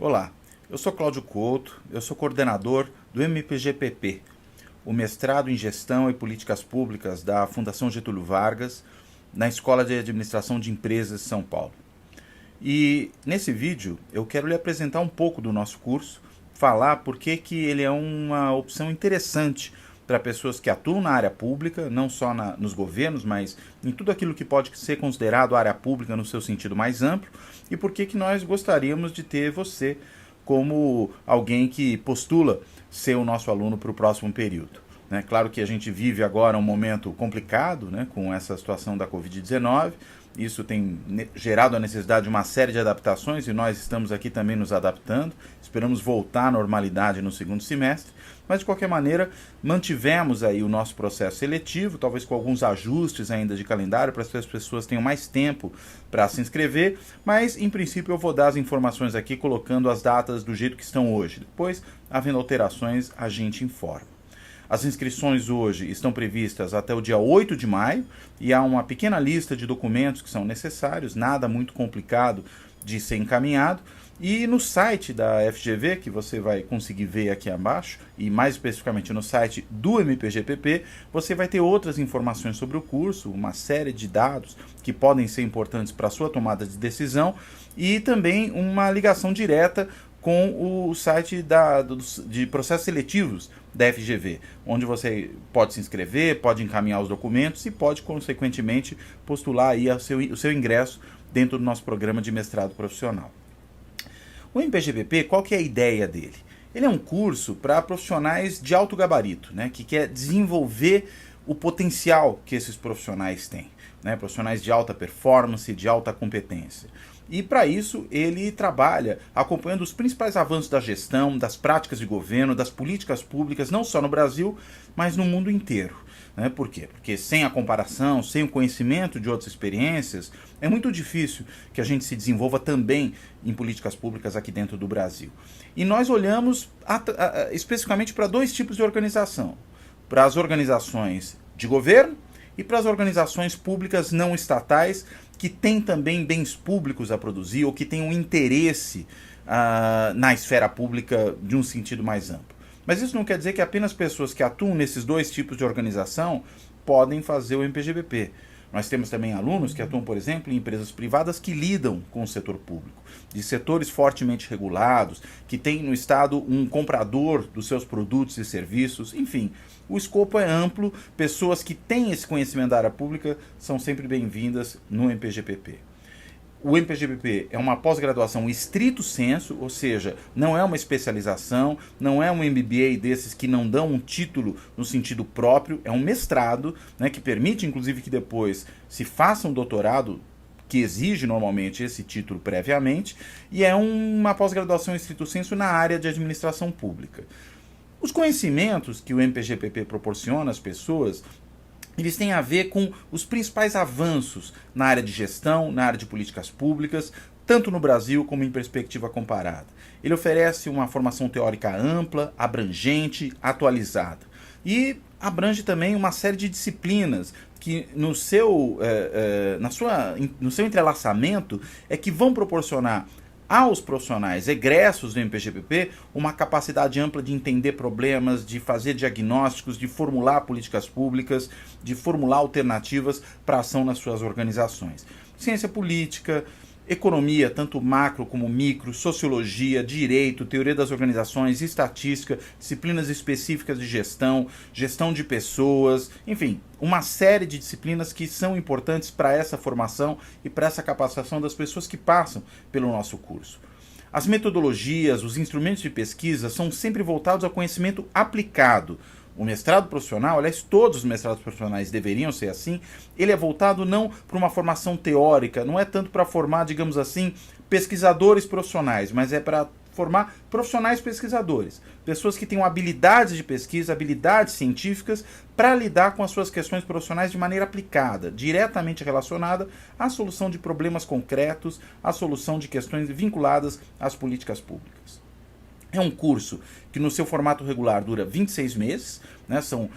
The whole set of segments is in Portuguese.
Olá, eu sou Cláudio Couto, eu sou coordenador do MPGPP, o mestrado em Gestão e Políticas Públicas da Fundação Getúlio Vargas, na Escola de Administração de Empresas de São Paulo. E nesse vídeo eu quero lhe apresentar um pouco do nosso curso, falar por que ele é uma opção interessante para pessoas que atuam na área pública, não só nos governos, mas em tudo aquilo que pode ser considerado área pública no seu sentido mais amplo, e por que nós gostaríamos de ter você como alguém que postula ser o nosso aluno para o próximo período. Claro que a gente vive agora um momento complicado, com essa situação da Covid-19, isso tem gerado a necessidade de uma série de adaptações e nós estamos aqui também nos adaptando, esperamos voltar à normalidade no segundo semestre, mas de qualquer maneira mantivemos aí o nosso processo seletivo, talvez com alguns ajustes ainda de calendário para que as pessoas tenham mais tempo para se inscrever, mas em princípio eu vou dar as informações aqui colocando as datas do jeito que estão hoje, depois havendo alterações a gente informa. As inscrições hoje estão previstas até o dia 8 de maio e há uma pequena lista de documentos que são necessários, nada muito complicado de ser encaminhado. E no site da FGV, que você vai conseguir ver aqui abaixo, e mais especificamente no site do MPGPP, você vai ter outras informações sobre o curso, uma série de dados que podem ser importantes para a sua tomada de decisão e também uma ligação direta com o site de processos seletivos da FGV, onde você pode se inscrever, pode encaminhar os documentos e pode, consequentemente, postular aí o seu ingresso dentro do nosso programa de mestrado profissional. O MPGPP, qual que é a ideia dele? Ele é um curso para profissionais de alto gabarito, que quer desenvolver o potencial que esses profissionais têm, profissionais de alta performance, de alta competência. E para isso ele trabalha acompanhando os principais avanços da gestão, das práticas de governo, das políticas públicas, não só no Brasil, mas no mundo inteiro. Por quê? Porque sem a comparação, sem o conhecimento de outras experiências, é muito difícil que a gente se desenvolva também em políticas públicas aqui dentro do Brasil. E nós olhamos especificamente para dois tipos de organização. Para as organizações de governo e para as organizações públicas não estatais que têm também bens públicos a produzir ou que têm um interesse na esfera pública de um sentido mais amplo. Mas isso não quer dizer que apenas pessoas que atuam nesses dois tipos de organização podem fazer o MPGPP. Nós temos também alunos que atuam, por exemplo, em empresas privadas que lidam com o setor público, de setores fortemente regulados, que têm no Estado um comprador dos seus produtos e serviços, enfim. O escopo é amplo, pessoas que têm esse conhecimento da área pública são sempre bem-vindas no MPGPP. O MPGPP é uma pós-graduação estrito sensu, ou seja, não é uma especialização, não é um MBA desses que não dão um título no sentido próprio, é um mestrado, que permite inclusive que depois se faça um doutorado, que exige normalmente esse título previamente, e é uma pós-graduação estrito sensu na área de administração pública. Os conhecimentos que o MPGPP proporciona às pessoas, eles têm a ver com os principais avanços na área de gestão, na área de políticas públicas, tanto no Brasil como em perspectiva comparada. Ele oferece uma formação teórica ampla, abrangente, atualizada. E abrange também uma série de disciplinas que no seu entrelaçamento é que vão proporcionar aos profissionais egressos do MPGPP uma capacidade ampla de entender problemas, de fazer diagnósticos, de formular políticas públicas, de formular alternativas para ação nas suas organizações. Ciência política, economia, tanto macro como micro, sociologia, direito, teoria das organizações, estatística, disciplinas específicas de gestão, gestão de pessoas, enfim, uma série de disciplinas que são importantes para essa formação e para essa capacitação das pessoas que passam pelo nosso curso. As metodologias, os instrumentos de pesquisa são sempre voltados ao conhecimento aplicado. O mestrado profissional, aliás, todos os mestrados profissionais deveriam ser assim, ele é voltado não para uma formação teórica, não é tanto para formar, digamos assim, pesquisadores profissionais, mas é para formar profissionais pesquisadores, pessoas que tenham habilidades de pesquisa, habilidades científicas para lidar com as suas questões profissionais de maneira aplicada, diretamente relacionada à solução de problemas concretos, à solução de questões vinculadas às políticas públicas. É um curso que no seu formato regular dura 26 meses, são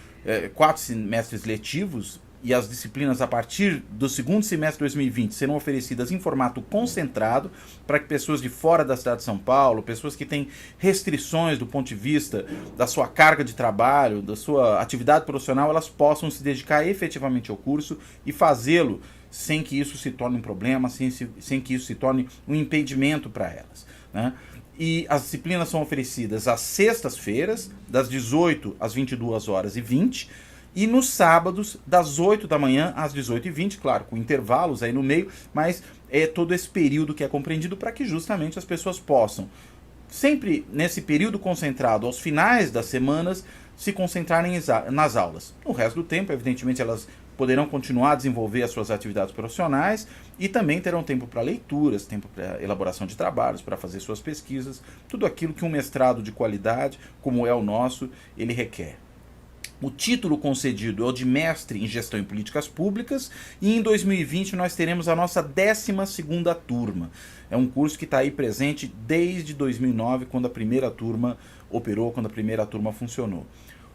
4 semestres letivos e as disciplinas a partir do segundo semestre de 2020 serão oferecidas em formato concentrado para que pessoas de fora da cidade de São Paulo, pessoas que têm restrições do ponto de vista da sua carga de trabalho, da sua atividade profissional, elas possam se dedicar efetivamente ao curso e fazê-lo sem que isso se torne um problema, sem que isso se torne um impedimento para elas, né? E as disciplinas são oferecidas às sextas-feiras, das 18 às 22h20, e nos sábados, das 8 da manhã às 18h20, claro, com intervalos aí no meio, mas é todo esse período que é compreendido para que justamente as pessoas possam, sempre nesse período concentrado, aos finais das semanas, se concentrarem nas aulas. No resto do tempo, evidentemente, elas poderão continuar a desenvolver as suas atividades profissionais e também terão tempo para leituras, tempo para elaboração de trabalhos, para fazer suas pesquisas, tudo aquilo que um mestrado de qualidade, como é o nosso, ele requer. O título concedido é o de Mestre em Gestão e Políticas Públicas e em 2020 nós teremos a nossa 12ª turma. É um curso que está aí presente desde 2009, quando a primeira turma operou, quando a primeira turma funcionou.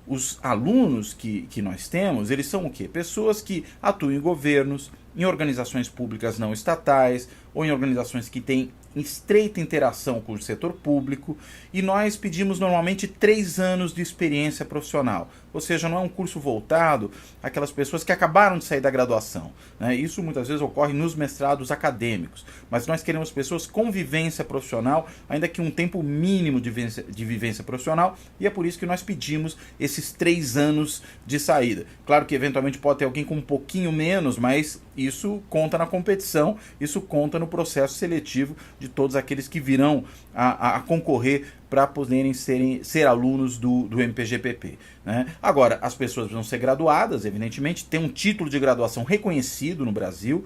Os alunos que nós temos, eles são o quê? Pessoas que atuam em governos, em organizações públicas não estatais ou em organizações que têm estreita interação com o setor público, e nós pedimos normalmente 3 anos de experiência profissional, ou seja, não é um curso voltado àquelas pessoas que acabaram de sair da graduação, né? Isso muitas vezes ocorre nos mestrados acadêmicos, mas nós queremos pessoas com vivência profissional, ainda que um tempo mínimo de vivência profissional, e é por isso que nós pedimos esses 3 anos de saída. Claro que eventualmente pode ter alguém com um pouquinho menos, mas isso conta na competição, isso conta no processo seletivo de todos aqueles que virão a concorrer para poderem ser alunos do MPGPP, né? Agora, as pessoas precisam ser graduadas, evidentemente, ter um título de graduação reconhecido no Brasil,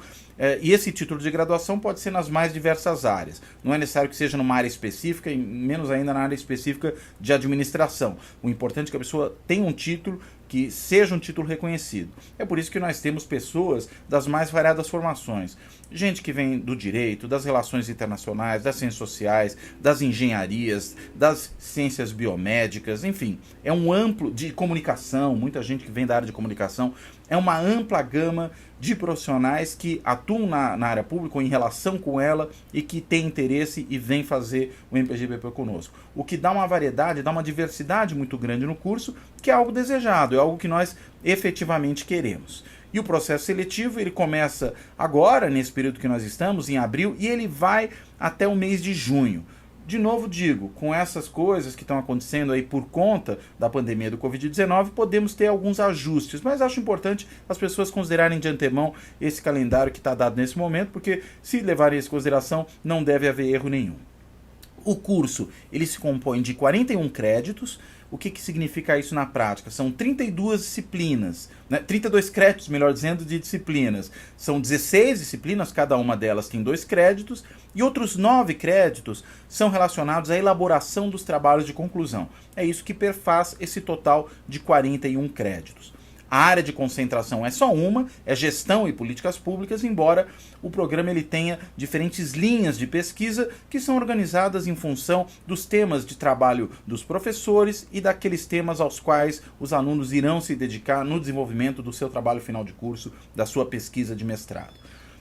e esse título de graduação pode ser nas mais diversas áreas. Não é necessário que seja numa área específica, e menos ainda na área específica de administração. O importante é que a pessoa tenha um título que seja um título reconhecido. É por isso que nós temos pessoas das mais variadas formações. Gente que vem do direito, das relações internacionais, das ciências sociais, das engenharias, das ciências biomédicas, enfim. É um amplo de comunicação, muita gente que vem da área de comunicação. É uma ampla gama de profissionais que atuam na área pública ou em relação com ela e que têm interesse e vêm fazer o MPGPP conosco. O que dá uma variedade, dá uma diversidade muito grande no curso, que é algo desejado, é algo que nós efetivamente queremos. E o processo seletivo, ele começa agora, nesse período que nós estamos, em abril, e ele vai até o mês de junho. De novo digo, com essas coisas que estão acontecendo aí por conta da pandemia do Covid-19, podemos ter alguns ajustes, mas acho importante as pessoas considerarem de antemão esse calendário que está dado nesse momento, porque se levarem isso em consideração, não deve haver erro nenhum. O curso, ele se compõe de 41 créditos. O que significa isso na prática? São 32 disciplinas, né? 32 créditos, melhor dizendo, de disciplinas. São 16 disciplinas, cada uma delas tem 2 créditos, e outros 9 créditos são relacionados à elaboração dos trabalhos de conclusão. É isso que perfaz esse total de 41 créditos. A área de concentração é só uma, é gestão e políticas públicas, embora o programa ele tenha diferentes linhas de pesquisa que são organizadas em função dos temas de trabalho dos professores e daqueles temas aos quais os alunos irão se dedicar no desenvolvimento do seu trabalho final de curso, da sua pesquisa de mestrado.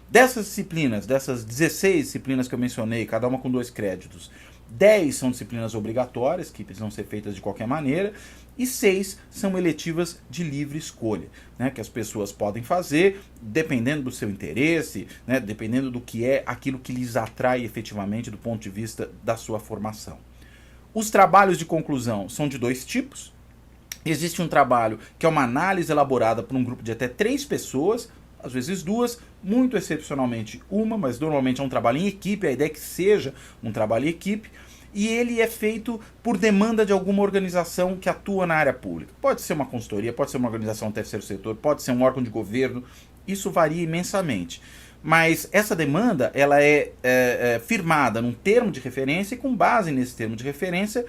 Dessas disciplinas, dessas 16 disciplinas que eu mencionei, cada uma com 2 créditos, 10 são disciplinas obrigatórias, que precisam ser feitas de qualquer maneira, e 6 são eletivas de livre escolha, né, que as pessoas podem fazer dependendo do seu interesse, né, dependendo do que é aquilo que lhes atrai efetivamente do ponto de vista da sua formação. Os trabalhos de conclusão são de 2 tipos. Existe um trabalho que é uma análise elaborada por um grupo de até 3 pessoas, às vezes 2, muito excepcionalmente 1, mas normalmente é um trabalho em equipe, a ideia é que seja um trabalho em equipe, e ele é feito por demanda de alguma organização que atua na área pública. Pode ser uma consultoria, pode ser uma organização do terceiro setor, pode ser um órgão de governo, isso varia imensamente. Mas essa demanda ela é firmada num termo de referência, e com base nesse termo de referência,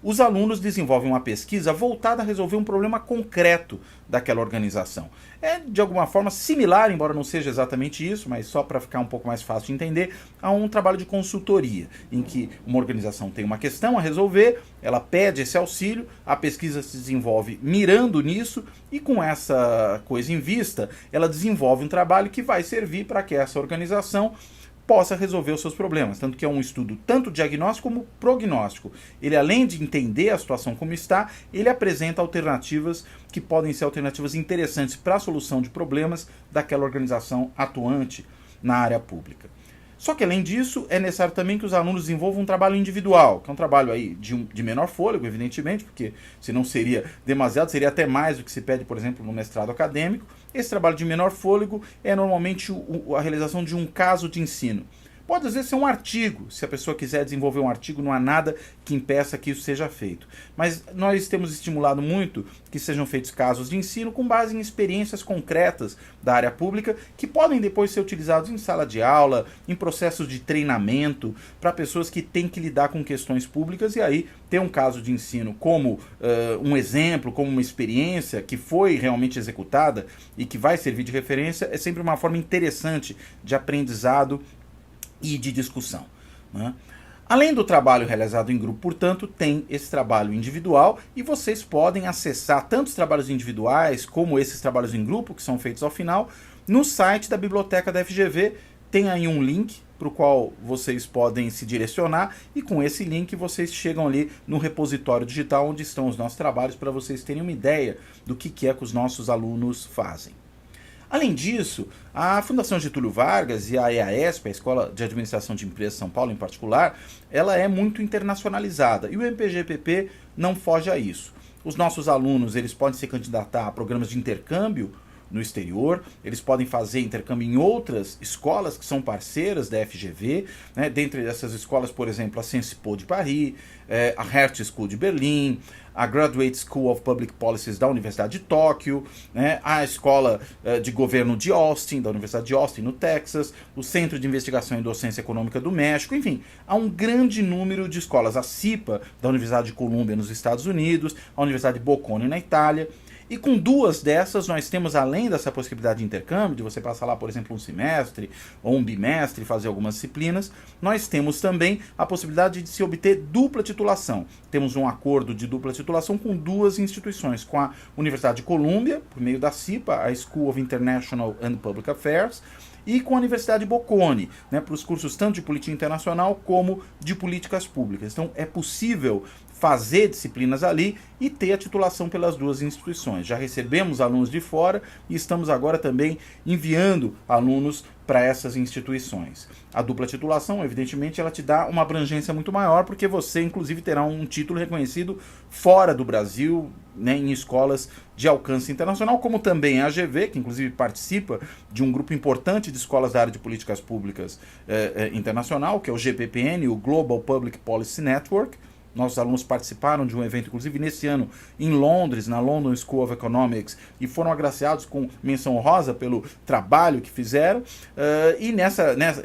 os alunos desenvolvem uma pesquisa voltada a resolver um problema concreto daquela organização. É de alguma forma similar, embora não seja exatamente isso, mas só para ficar um pouco mais fácil de entender, a um trabalho de consultoria, em que uma organização tem uma questão a resolver, ela pede esse auxílio, a pesquisa se desenvolve mirando nisso e com essa coisa em vista, ela desenvolve um trabalho que vai servir para que essa organização possa resolver os seus problemas. Tanto que é um estudo tanto diagnóstico como prognóstico. Ele, além de entender a situação como está, ele apresenta alternativas que podem ser alternativas interessantes para a solução de problemas daquela organização atuante na área pública. Só que, além disso, é necessário também que os alunos desenvolvam um trabalho individual, que é um trabalho aí de menor fôlego, evidentemente, porque senão seria demasiado, seria até mais do que se pede, por exemplo, no mestrado acadêmico. Esse trabalho de menor fôlego é normalmente a realização de um caso de ensino. Pode, às vezes, ser um artigo. Se a pessoa quiser desenvolver um artigo, não há nada que impeça que isso seja feito. Mas nós temos estimulado muito que sejam feitos casos de ensino com base em experiências concretas da área pública, que podem depois ser utilizados em sala de aula, em processos de treinamento, para pessoas que têm que lidar com questões públicas, e aí ter um caso de ensino como um exemplo, como uma experiência que foi realmente executada e que vai servir de referência, é sempre uma forma interessante de aprendizado e de discussão, né? Além do trabalho realizado em grupo, portanto, tem esse trabalho individual e vocês podem acessar tanto os trabalhos individuais como esses trabalhos em grupo, que são feitos ao final, no site da biblioteca da FGV. Tem aí um link para o qual vocês podem se direcionar e com esse link vocês chegam ali no repositório digital onde estão os nossos trabalhos para vocês terem uma ideia do que é que os nossos alunos fazem. Além disso, a Fundação Getúlio Vargas e a EASP, a Escola de Administração de Empresas de São Paulo em particular, ela é muito internacionalizada e o MPGPP não foge a isso. Os nossos alunos eles podem se candidatar a programas de intercâmbio no exterior, eles podem fazer intercâmbio em outras escolas que são parceiras da FGV, né? Dentre essas escolas, por exemplo, a Sciences Po de Paris, a Hertie School de Berlim, a Graduate School of Public Policies da Universidade de Tóquio, né? A Escola de Governo de Austin, da Universidade de Austin, no Texas, o Centro de Investigação e Docência Econômica do México, enfim, há um grande número de escolas. A CIPA, da Universidade de Colômbia, nos Estados Unidos, a Universidade de Bocconi, na Itália. E com duas dessas, nós temos, além dessa possibilidade de intercâmbio, de você passar lá, por exemplo, um semestre ou um bimestre e fazer algumas disciplinas, nós temos também a possibilidade de se obter dupla titulação. Temos um acordo de dupla titulação com duas instituições, com a Universidade de Colômbia, por meio da CIPA, a School of International and Public Affairs, e com a Universidade de Bocconi, né, para os cursos tanto de política internacional como de políticas públicas. Então, é possível fazer disciplinas ali e ter a titulação pelas duas instituições. Já recebemos alunos de fora e estamos agora também enviando alunos para essas instituições. A dupla titulação, evidentemente, ela te dá uma abrangência muito maior, porque você, inclusive, terá um título reconhecido fora do Brasil, né, em escolas de alcance internacional, como também a AGV, que inclusive participa de um grupo importante de escolas da área de políticas públicas internacional, que é o GPPN, o Global Public Policy Network. Nossos alunos participaram de um evento, inclusive nesse ano, em Londres, na London School of Economics, e foram agraciados com menção honrosa pelo trabalho que fizeram. E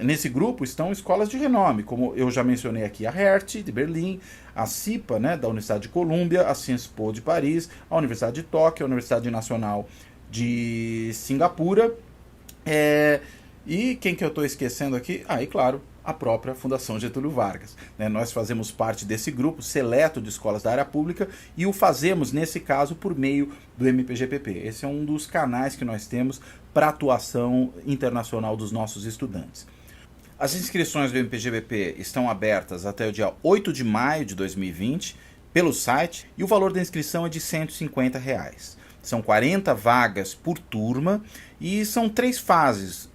nesse grupo estão escolas de renome, como eu já mencionei aqui, a Hertie, de Berlim, a CIPA, né, da Universidade de Colômbia, a Sciences Po de Paris, a Universidade de Tóquio, a Universidade Nacional de Singapura. E quem que eu estou esquecendo aqui? E claro, a própria Fundação Getúlio Vargas, né? Nós fazemos parte desse grupo seleto de escolas da área pública e o fazemos, nesse caso, por meio do MPGPP. Esse é um dos canais que nós temos para atuação internacional dos nossos estudantes. As inscrições do MPGPP estão abertas até o dia 8 de maio de 2020 pelo site e o valor da inscrição é de R$ 150. São 40 vagas por turma e são 3 fases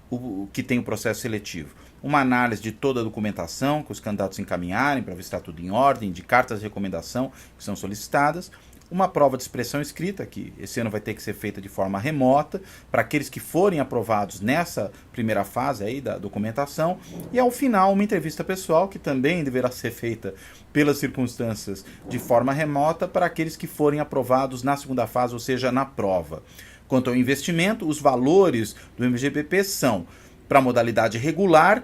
que tem o processo seletivo. Uma análise de toda a documentação que os candidatos encaminharem para ver se está tudo em ordem, de cartas de recomendação que são solicitadas, uma prova de expressão escrita, que esse ano vai ter que ser feita de forma remota, para aqueles que forem aprovados nessa primeira fase aí da documentação, e ao final uma entrevista pessoal, que também deverá ser feita pelas circunstâncias de forma remota, para aqueles que forem aprovados na segunda fase, ou seja, na prova. Quanto ao investimento, os valores do MGPP são: para a modalidade regular,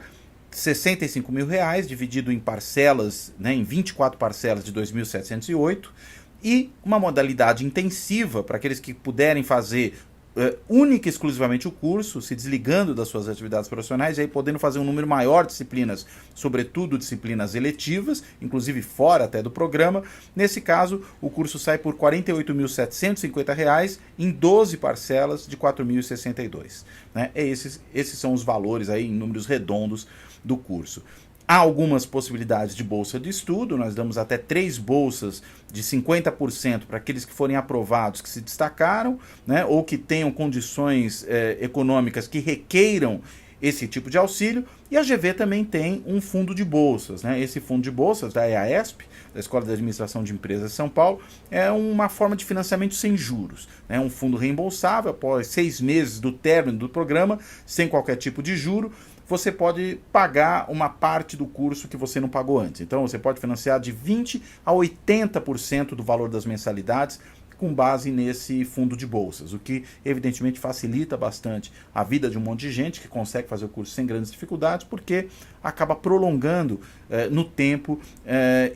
65 mil reais, dividido em parcelas, né, em 24 parcelas de 2.708, e uma modalidade intensiva para aqueles que puderem fazer única e exclusivamente o curso, se desligando das suas atividades profissionais e aí podendo fazer um número maior de disciplinas, sobretudo disciplinas eletivas, inclusive fora até do programa. Nesse caso, o curso sai por R$ 48.750 em 12 parcelas de R$ 4.062. Né? Esses são os valores aí em números redondos do curso. Há algumas possibilidades de bolsa de estudo, nós damos até 3 bolsas de 50% para aqueles que forem aprovados, que se destacaram, né, ou que tenham condições econômicas que requeiram esse tipo de auxílio, e a GV também tem um fundo de bolsas. Né? Esse fundo de bolsas da EASP, da Escola de Administração de Empresas de São Paulo, é uma forma de financiamento sem juros. É um fundo reembolsável após 6 meses do término do programa, sem qualquer tipo de juro. Você pode pagar uma parte do curso que você não pagou antes. Então, você pode financiar de 20% a 80% do valor das mensalidades com base nesse fundo de bolsas, o que evidentemente facilita bastante a vida de um monte de gente que consegue fazer o curso sem grandes dificuldades, porque acaba prolongando no tempo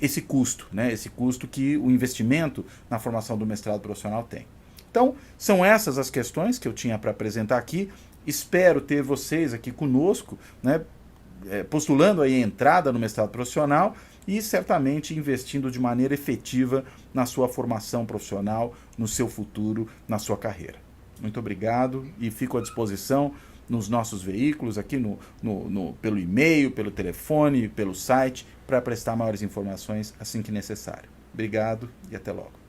esse custo, né? Esse custo que o investimento na formação do mestrado profissional tem. Então, são essas as questões que eu tinha para apresentar aqui. Espero ter vocês aqui conosco, né, postulando aí a entrada no mestrado profissional e certamente investindo de maneira efetiva na sua formação profissional, no seu futuro, na sua carreira. Muito obrigado e fico à disposição nos nossos veículos, aqui pelo e-mail, pelo telefone, pelo site, para prestar maiores informações assim que necessário. Obrigado e até logo.